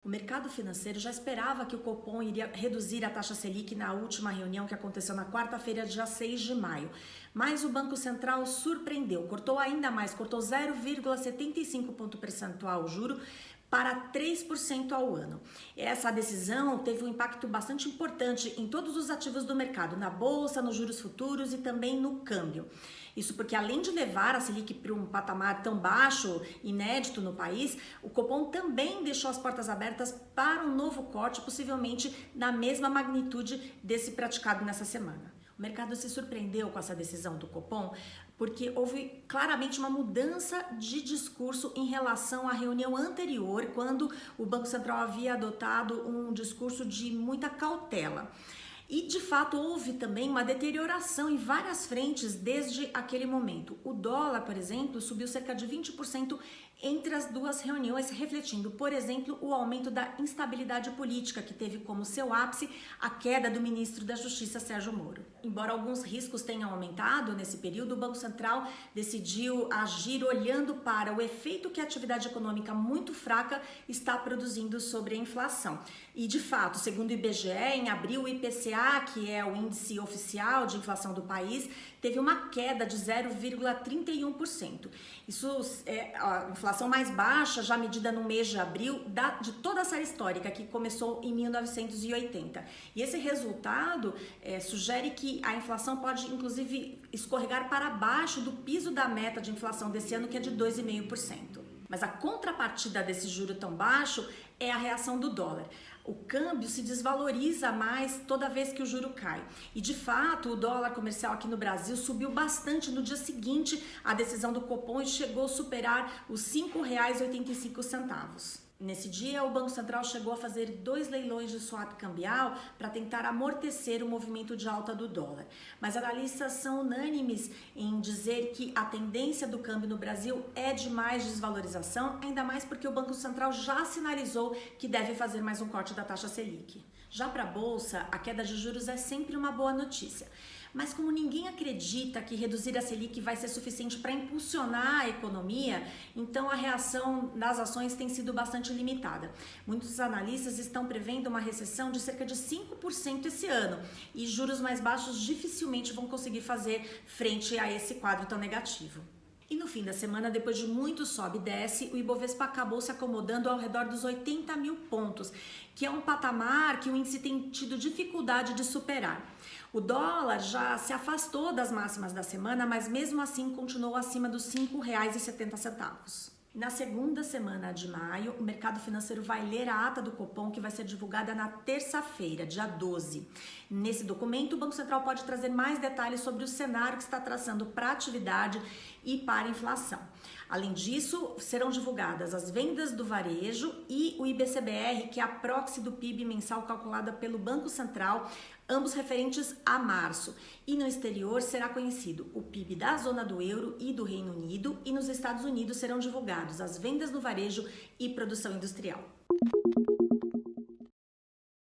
O mercado financeiro já esperava que o Copom iria reduzir a taxa Selic na última reunião que aconteceu na quarta-feira, dia 6 de maio. Mas o Banco Central surpreendeu, cortou ainda mais, cortou 0,75 ponto percentual o juro para 3% ao ano. Essa decisão teve um impacto bastante importante em todos os ativos do mercado, na bolsa, nos juros futuros e também no câmbio. Isso porque, além de levar a Selic para um patamar tão baixo, inédito no país, o Copom também deixou as portas abertas para um novo corte, possivelmente na mesma magnitude desse praticado nessa semana. O mercado se surpreendeu com essa decisão do Copom porque houve claramente uma mudança de discurso em relação à reunião anterior, quando o Banco Central havia adotado um discurso de muita cautela. E, de fato, houve também uma deterioração em várias frentes desde aquele momento. O dólar, por exemplo, subiu cerca de 20% entre as duas reuniões, refletindo, por exemplo, o aumento da instabilidade política, que teve como seu ápice a queda do ministro da Justiça, Sérgio Moro. Embora alguns riscos tenham aumentado nesse período, o Banco Central decidiu agir olhando para o efeito que a atividade econômica muito fraca está produzindo sobre a inflação. E, de fato, segundo o IBGE, em abril, o IPCA, que é o índice oficial de inflação do país, teve uma queda de 0,31%. Isso é a inflação mais baixa, já medida no mês de abril, de toda a série histórica, que começou em 1980. E esse resultado sugere que a inflação pode, inclusive, escorregar para baixo do piso da meta de inflação desse ano, que é de 2,5%. Mas a contrapartida desse juro tão baixo é a reação do dólar. O câmbio se desvaloriza mais toda vez que o juro cai. E, de fato, o dólar comercial aqui no Brasil subiu bastante no dia seguinte à decisão do Copom e chegou a superar os R$ 5,85. Nesse dia, o Banco Central chegou a fazer 2 leilões de swap cambial para tentar amortecer o movimento de alta do dólar. Mas analistas são unânimes em dizer que a tendência do câmbio no Brasil é de mais desvalorização, ainda mais porque o Banco Central já sinalizou que deve fazer mais um corte da taxa Selic. Já para a Bolsa, a queda de juros é sempre uma boa notícia. Mas como ninguém acredita que reduzir a Selic vai ser suficiente para impulsionar a economia, então a reação das ações tem sido bastante limitada. Muitos analistas estão prevendo uma recessão de cerca de 5% esse ano e juros mais baixos dificilmente vão conseguir fazer frente a esse quadro tão negativo. E no fim da semana, depois de muito sobe e desce, o Ibovespa acabou se acomodando ao redor dos 80 mil pontos, que é um patamar que o índice tem tido dificuldade de superar. O dólar já se afastou das máximas da semana, mas mesmo assim continuou acima dos R$ 5,70. Na segunda semana de maio, o mercado financeiro vai ler a ata do Copom, que vai ser divulgada na terça-feira, dia 12. Nesse documento, o Banco Central pode trazer mais detalhes sobre o cenário que está traçando para a atividade e para a inflação. Além disso, serão divulgadas as vendas do varejo e o IBCBR, que é a proxy do PIB mensal calculada pelo Banco Central, ambos referentes a março. E no exterior será conhecido o PIB da zona do euro e do Reino Unido, e nos Estados Unidos serão divulgados as vendas no varejo e produção industrial.